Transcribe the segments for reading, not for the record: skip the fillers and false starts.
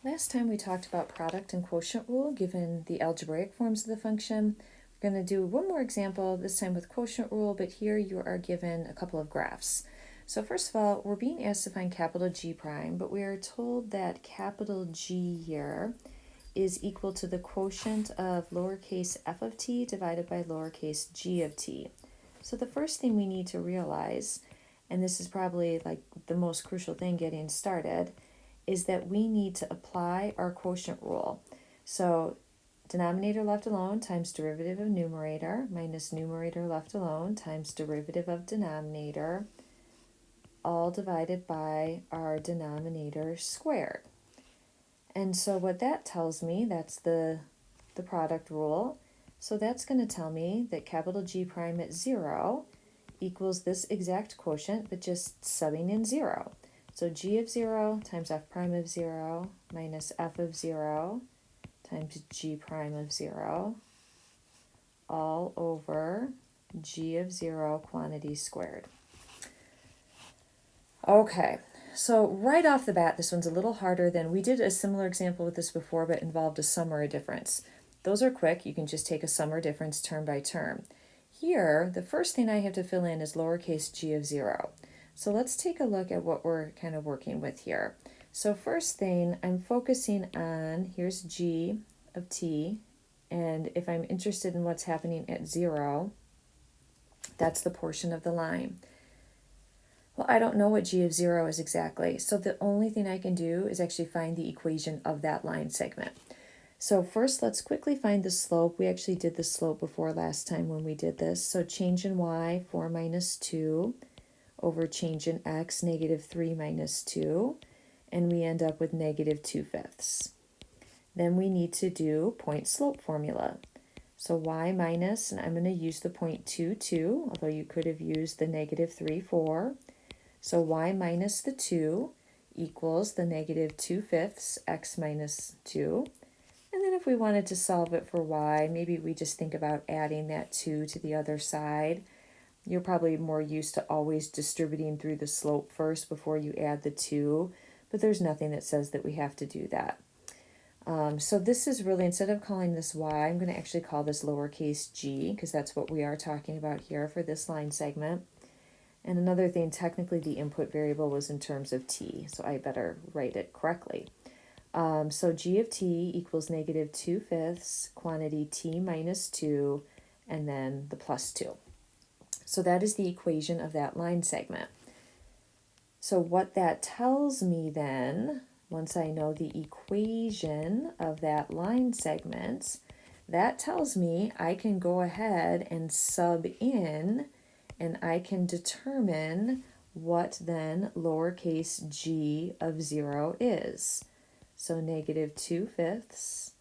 Last time we talked about product and quotient rule given the algebraic forms of the function. We're going to do one more example, this time with quotient rule, but here you are given a couple of graphs. So first of all, we're being asked to find capital G prime, but we are told that capital G here is equal to the quotient of lowercase f of t divided by lowercase g of t. So the first thing we need to realize, and this is probably like the most crucial thing getting started, is that we need to apply our quotient rule. So denominator left alone times derivative of numerator minus numerator left alone times derivative of denominator, all divided by our denominator squared. And so what that tells me, that's the product rule. So that's going to tell me that capital G prime at 0 equals this exact quotient, but just subbing in 0. So g of 0 times f prime of 0 minus f of 0 times g prime of 0 all over g of 0 quantity squared. Okay, so right off the bat, this one's a little harder than we did a similar example with this before, but involved a sum or a difference. Those are quick. You can just take a sum or difference term by term. Here, the first thing I have to fill in is lowercase g of 0. So let's take a look at what we're kind of working with here. So first thing, I'm focusing on, here's g of t, and if I'm interested in what's happening at 0, that's the portion of the line. Well, I don't know what g of 0 is exactly, so the only thing I can do is actually find the equation of that line segment. So first, let's quickly find the slope. We actually did the slope before last time when we did this. So change in y, 4 minus 2, over change in x, negative 3 minus 2, and we end up with negative 2/5. Then we need to do point slope formula. So y minus, and I'm going to use the 0.22, although you could have used the negative 3, 4. So y minus the 2 equals the negative 2/5 x minus 2. And then if we wanted to solve it for y, maybe we just think about adding that 2 to the other side. You're probably more used to always distributing through the slope first before you add the 2, but there's nothing that says that we have to do that. So this is really, instead of calling this y, I'm going to actually call this lowercase g, because that's what we are talking about here for this line segment. And another thing, technically the input variable was in terms of t, so I better write it correctly. So g of t equals negative 2/5 quantity t minus 2, and then the plus 2. So that is the equation of that line segment. So what that tells me then, once I know the equation of that line segment, that tells me I can go ahead and sub in, and I can determine what then lowercase g of 0 is. So negative 2/5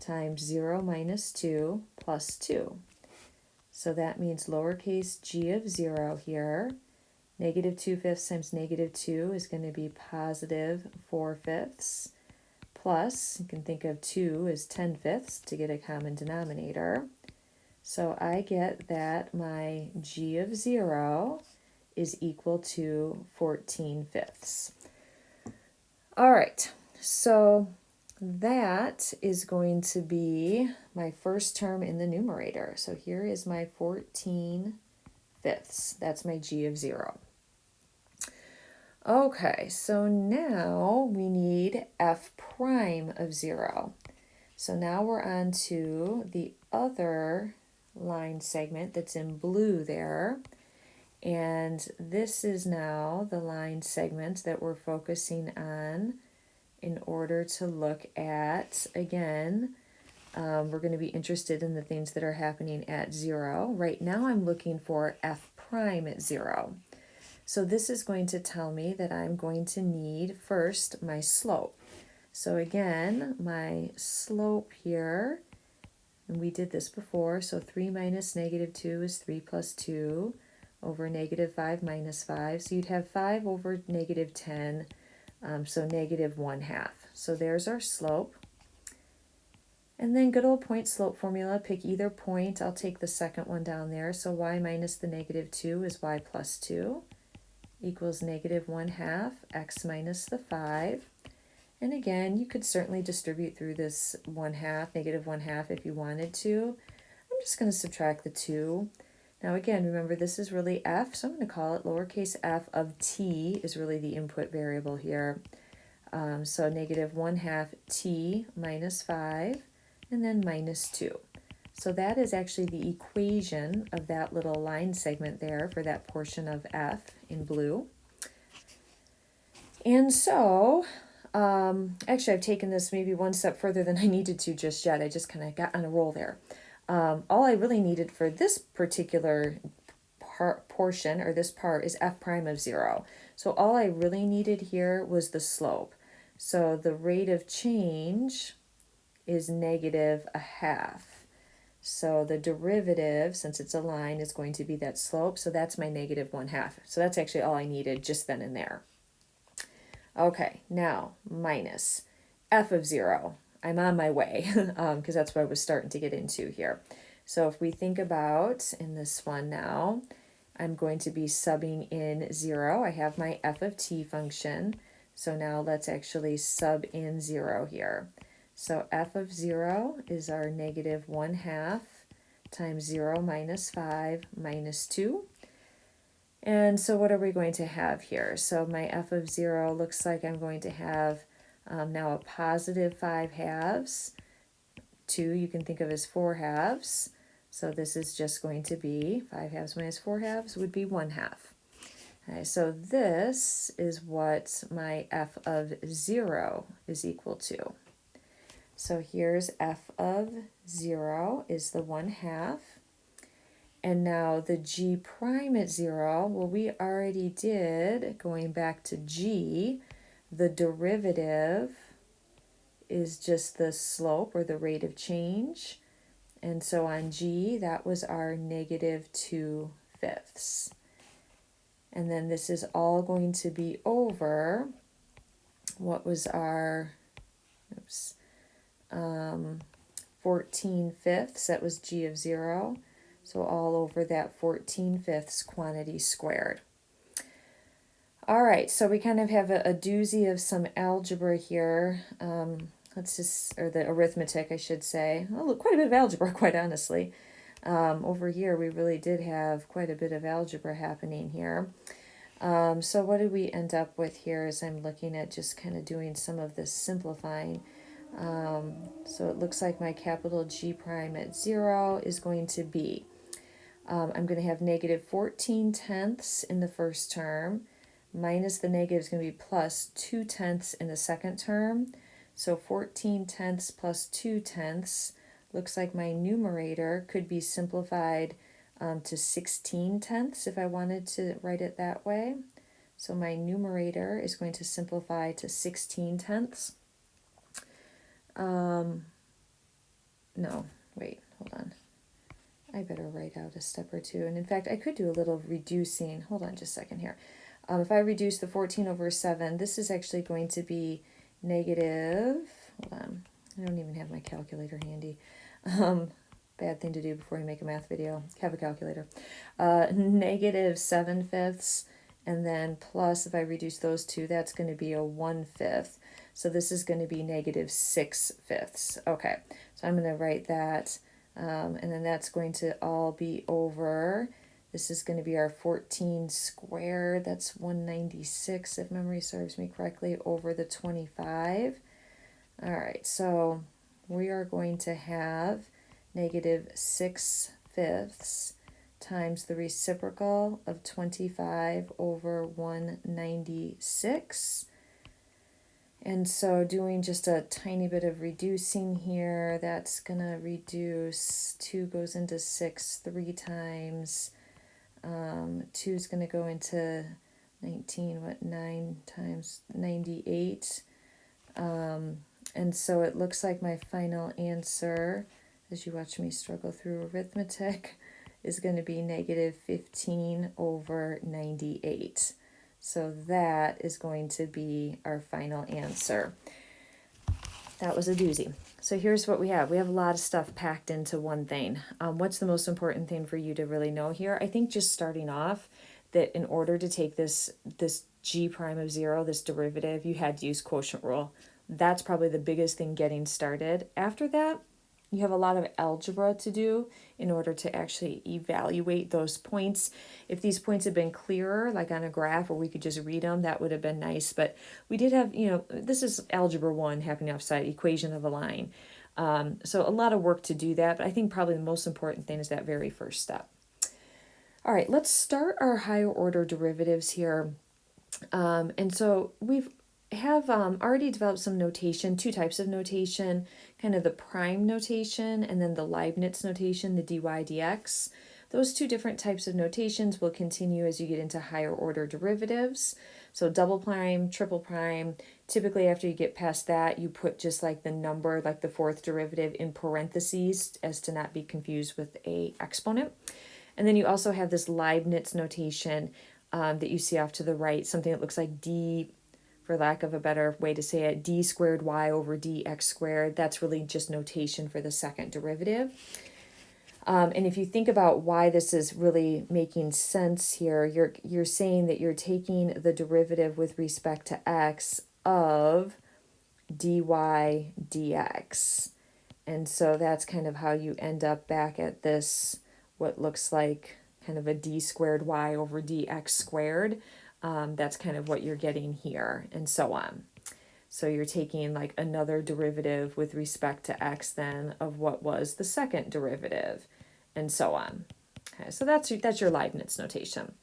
times 0 minus 2 plus 2. So that means lowercase g of 0 here, negative 2/5 times negative 2 is going to be positive 4/5, plus, you can think of 2 as 10/5 to get a common denominator. So I get that my g of 0 is equal to 14/5. All right, so that is going to be my first term in the numerator. So here is my 14/5. That's my g of 0. Okay, so now we need f prime of 0. So now we're on to the other line segment that's in blue there. And this is now the line segment that we're focusing on in order to look at, again, we're going to be interested in the things that are happening at 0. Right now I'm looking for f prime at 0. So this is going to tell me that I'm going to need first my slope. So again, my slope here, and we did this before, so 3 minus negative 2 is 3 plus 2 over negative 5 minus 5. So you'd have 5 over negative 10, so negative 1/2. So there's our slope. And then good old point slope formula, pick either point. I'll take the second one down there. So y minus the negative 2 is y plus 2 equals negative 1/2 x minus the 5. And again, you could certainly distribute through this 1/2, -1/2 if you wanted to. I'm just going to subtract the 2. Now again, remember this is really f, so I'm going to call it lowercase f of t is really the input variable here. So -1/2 t minus 5, and then minus 2. So that is actually the equation of that little line segment there for that portion of f in blue. And so, actually I've taken this maybe one step further than I needed to just yet. I just kind of got on a roll there. All I really needed for this particular portion, or this part, is f prime of 0. So all I really needed here was the slope. So the rate of change is -1/2. So the derivative, since it's a line, is going to be that slope. So that's my -1/2. So that's actually all I needed just then and there. Okay, now minus f of 0. I'm on my way because that's what I was starting to get into here. So if we think about in this one now, I'm going to be subbing in 0. I have my f of t function. So now let's actually sub in 0 here. So f of 0 is our -1/2 times 0 minus 5 minus 2. And so what are we going to have here? So my f of 0 looks like I'm going to have now a positive 5/2. 2 you can think of as 4/2. So this is just going to be 5/2 minus 4/2 would be 1/2. Okay, so this is what my f of 0 is equal to. So here's f of 0 is the 1/2. And now the g prime at 0, well, we already did, going back to g, the derivative is just the slope or the rate of change. And so on g, that was our -2/5. And then this is all going to be over what was our 14/5. That was g of 0. So all over that 14/5 quantity squared. All right, so we kind of have a doozy of some algebra here. Or the arithmetic, I should say. Oh, quite a bit of algebra, quite honestly. Over here, we really did have quite a bit of algebra happening here. So what did we end up with here as I'm looking at just kind of doing some of this simplifying? So it looks like my capital G prime at 0 is going to be, I'm going to have -14/10 in the first term, minus the negative is going to be plus 2/10 in the second term. So 14/10 plus 2/10 looks like my numerator could be simplified to 16/10 if I wanted to write it that way. So my numerator is going to simplify to 16/10. No, wait, hold on. I better write out a step or two. And in fact, I could do a little reducing. Hold on just a second here. If I reduce the 14/7, this is actually going to be negative. Hold on. I don't even have my calculator handy. Bad thing to do before you make a math video. Have a calculator. -7/5. And then plus, if I reduce those two, that's going to be a 1/5. So this is going to be -6/5. Okay, so I'm going to write that. And then that's going to all be over. This is going to be our 14 squared. That's 196, if memory serves me correctly, over the 25. All right, so we are going to have -6/5 times the reciprocal of 25 over 196. And so doing just a tiny bit of reducing here, that's going to reduce, 2 goes into 6 3 times. 2 is going to go into 19, 9 times 98. And so it looks like my final answer, as you watch me struggle through arithmetic, is going to be -15 over 98. So that is going to be our final answer. That was a doozy. So here's what we have. We have a lot of stuff packed into one thing. What's the most important thing for you to really know here? I think just starting off that in order to take this G prime of 0, this derivative, you had to use quotient rule. That's probably the biggest thing getting started. After that, you have a lot of algebra to do in order to actually evaluate those points. If these points had been clearer, like on a graph where we could just read them, that would have been nice. But we did have, this is algebra 1 happening offside, equation of a line. So a lot of work to do that, but I think probably the most important thing is that very first step. All right, let's start our higher order derivatives here. And so we've already developed some notation, two types of notation, kind of the prime notation and then the Leibniz notation, the dy dx. Those two different types of notations will continue as you get into higher order derivatives. So double prime, triple prime, typically after you get past that, you put just like the number, like the fourth derivative in parentheses as to not be confused with a exponent. And then you also have this Leibniz notation that you see off to the right, something that looks like d, for lack of a better way to say it, d squared y over dx squared. That's really just notation for the second derivative. And if you think about why this is really making sense here, you're saying that you're taking the derivative with respect to x of dy dx. And so that's kind of how you end up back at this, what looks like kind of a d squared y over dx squared. That's kind of what you're getting here, and so on. So you're taking like another derivative with respect to x then of what was the second derivative, and so on. Okay, so that's your Leibniz notation.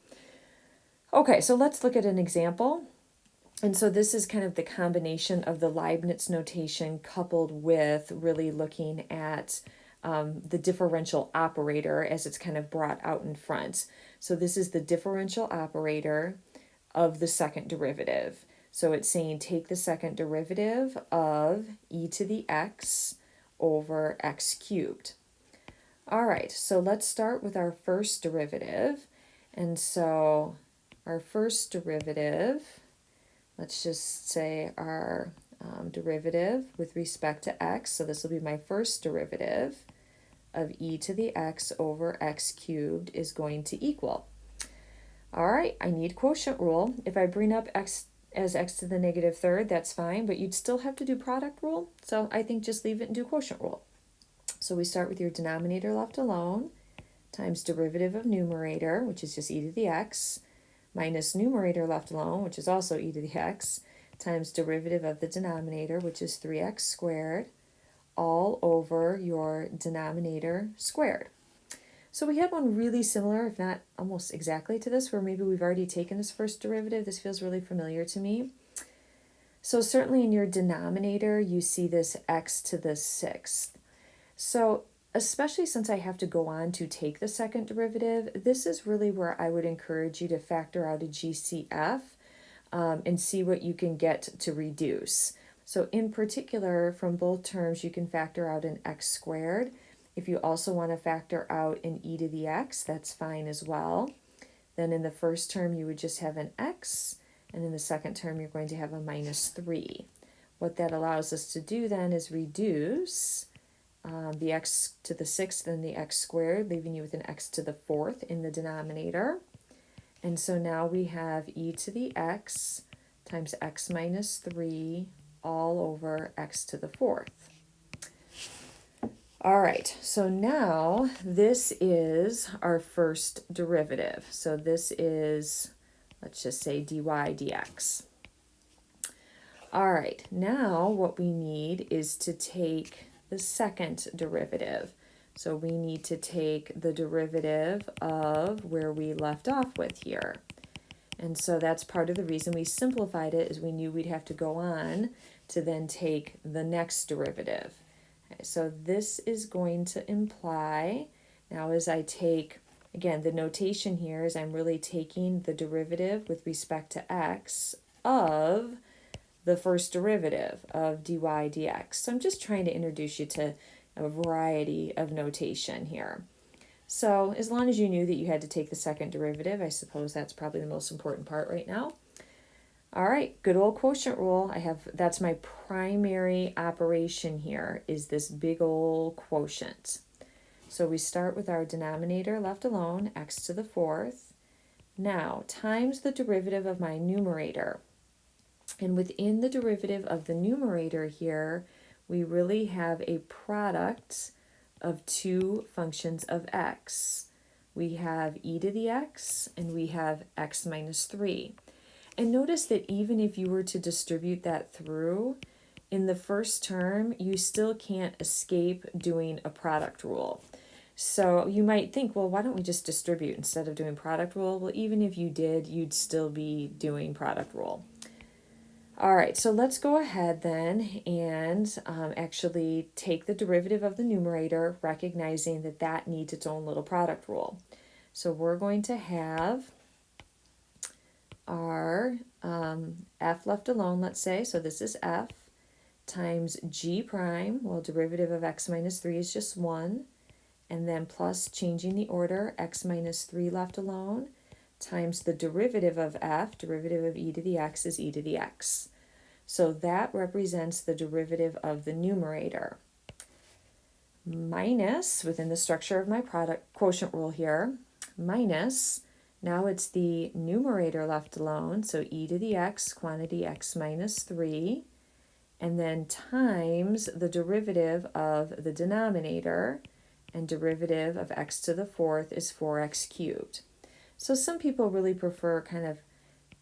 Okay, so let's look at an example. And so this is kind of the combination of the Leibniz notation coupled with really looking at the differential operator as it's kind of brought out in front. So this is the differential operator of the second derivative. So it's saying take the second derivative of e to the x over x cubed. All right, so let's start with our first derivative. And so our first derivative, let's just say our derivative with respect to x. So this will be my first derivative of e to the x over x cubed is going to equal. All right, I need quotient rule. If I bring up x as x to the negative third, that's fine, but you'd still have to do product rule. So I think just leave it and do quotient rule. So we start with your denominator left alone times derivative of numerator, which is just e to the x, minus numerator left alone, which is also e to the x, times derivative of the denominator, which is 3x squared, all over your denominator squared. So we had one really similar, if not almost exactly to this, where maybe we've already taken this first derivative. This feels really familiar to me. So certainly in your denominator, you see this x to the sixth. So especially since I have to go on to take the second derivative, this is really where I would encourage you to factor out a GCF and see what you can get to reduce. So in particular, from both terms, you can factor out an x squared. If you also want to factor out an e to the x, that's fine as well. Then in the first term, you would just have an x, and in the second term, you're going to have a minus 3. What that allows us to do then is reduce the x to the sixth and the x squared, leaving you with an x to the fourth in the denominator. And so now we have e to the x times x minus 3 all over x to the fourth. All right, so now this is our first derivative. So this is, let's just say dy dx. All right, now what we need is to take the second derivative. So we need to take the derivative of where we left off with here. And so that's part of the reason we simplified it, is we knew we'd have to go on to then take the next derivative. Okay, so this is going to imply, now as I take, again, the notation here is I'm really taking the derivative with respect to x of the first derivative of dy dx. So I'm just trying to introduce you to a variety of notation here. So as long as you knew that you had to take the second derivative, I suppose that's probably the most important part right now. All right, good old quotient rule. That's my primary operation here, is this big old quotient. So we start with our denominator left alone, x to the fourth. Now, times the derivative of my numerator. And within the derivative of the numerator here, we really have a product of two functions of x. We have e to the x and we have x minus 3. And notice that even if you were to distribute that through, in the first term, you still can't escape doing a product rule. So you might think, well, why don't we just distribute instead of doing product rule? Well, even if you did, you'd still be doing product rule. All right, so let's go ahead then and actually take the derivative of the numerator, recognizing that that needs its own little product rule. So we're going to have our f left alone, let's say, so this is f, times g prime, well, derivative of x minus 3 is just 1, and then plus changing the order, x minus 3 left alone, times the derivative of f, derivative of e to the x is e to the x. So that represents the derivative of the numerator. Minus, within the structure of my product quotient rule here, minus, now it's the numerator left alone, so e to the x, quantity x minus 3, and then times the derivative of the denominator, and derivative of x to the fourth is 4x cubed. So some people really prefer kind of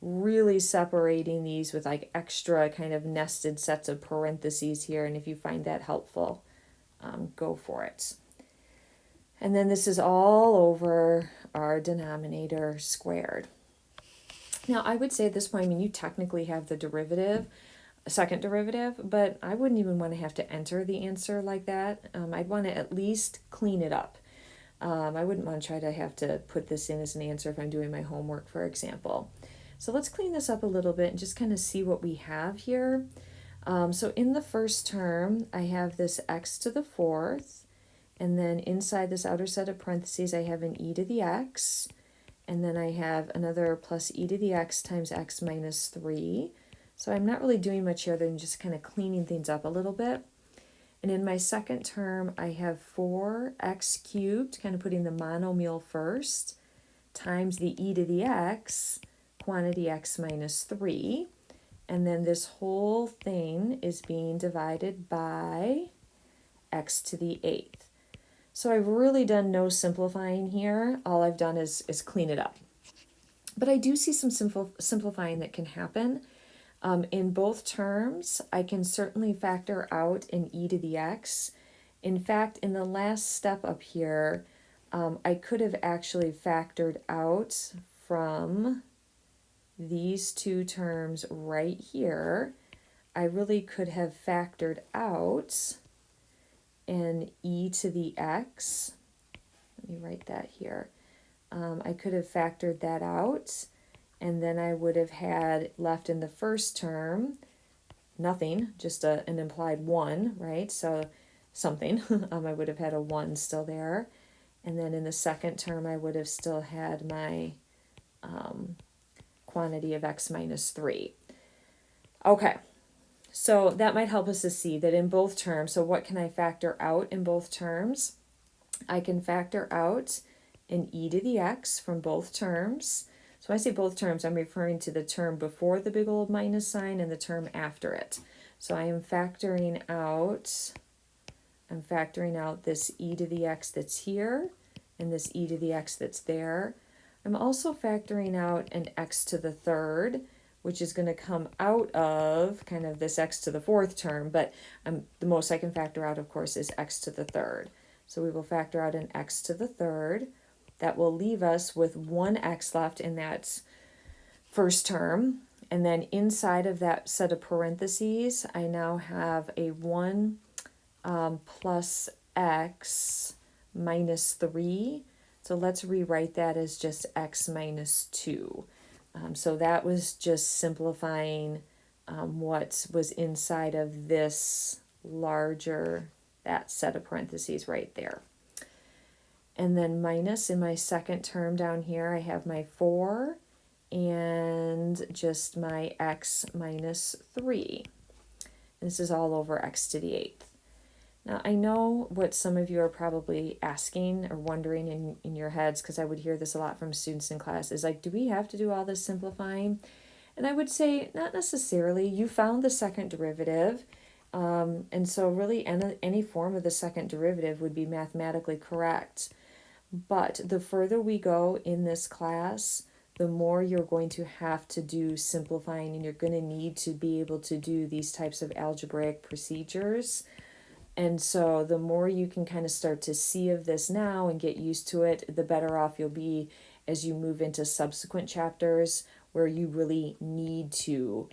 really separating these with like extra kind of nested sets of parentheses here, and if you find that helpful, go for it. And then this is all over our denominator squared. Now I would say at this point, I mean, you technically have the derivative, second derivative, but I wouldn't even want to have to enter the answer like that. I'd want to at least clean it up. I wouldn't want to try to have to put this in as an answer if I'm doing my homework, for example. So let's clean this up a little bit and just kind of see what we have here. So in the first term, I have this x to the fourth, and then inside this outer set of parentheses, I have an e to the x, and then I have another plus e to the x times x minus 3. So I'm not really doing much here than just kind of cleaning things up a little bit. And in my second term, I have 4x cubed, kind of putting the monomial first, times the e to the x, quantity x minus 3. And then this whole thing is being divided by x to the 8th. So I've really done no simplifying here. All I've done is clean it up. But I do see some simplifying that can happen. In both terms, I can certainly factor out an e to the x. In fact, in the last step up here, I could have actually factored out from these two terms right here. I really could have factored out an e to the x. Let me write that here. I could have factored that out, and then I would have had left in the first term nothing, just an implied 1, right? So something. I would have had a 1 still there. And then in the second term, I would have still had my quantity of x minus 3. Okay, so that might help us to see that in both terms, so what can I factor out in both terms? I can factor out an e to the x from both terms. So when I say both terms, I'm referring to the term before the big old minus sign and the term after it. So I am factoring out, this e to the x that's here and this e to the x that's there. I'm also factoring out an x to the third, which is going to come out of kind of this x to the fourth term, but the most I can factor out, of course, is x to the third. So we will factor out an x to the third. That will leave us with one x left in that first term. And then inside of that set of parentheses, I now have a 1 plus x minus 3. So let's rewrite that as just x minus 2. So that was just simplifying what was inside of this larger, that set of parentheses right there. And then minus in my second term down here, I have my 4 and just my x minus 3. And this is all over x to the 8th. Now, I know what some of you are probably asking or wondering in your heads, because I would hear this a lot from students in class, is like, do we have to do all this simplifying? And I would say not necessarily. You found the second derivative, and so really any form of the second derivative would be mathematically correct. But the further we go in this class, the more you're going to have to do simplifying, and you're going to need to be able to do these types of algebraic procedures. And so the more you can kind of start to see of this now and get used to it, the better off you'll be as you move into subsequent chapters where you really need to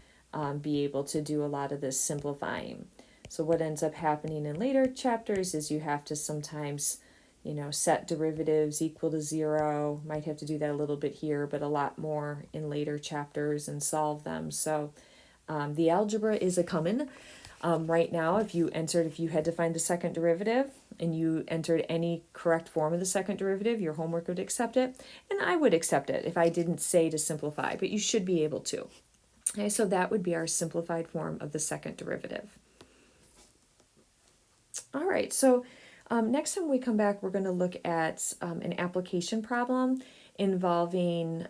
be able to do a lot of this simplifying. So what ends up happening in later chapters is you have to sometimes, set derivatives equal to 0. Might have to do that a little bit here, but a lot more in later chapters and solve them. So the algebra is a coming. Right now, if you had to find the second derivative and you entered any correct form of the second derivative, your homework would accept it, and I would accept it if I didn't say to simplify, but you should be able to. Okay, so that would be our simplified form of the second derivative. All right, so next time we come back, we're going to look at an application problem involving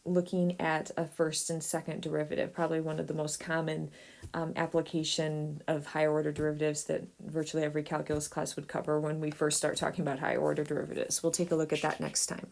looking at a first and second derivative, probably one of the most common application of higher order derivatives that virtually every calculus class would cover when we first start talking about higher order derivatives. We'll take a look at that next time.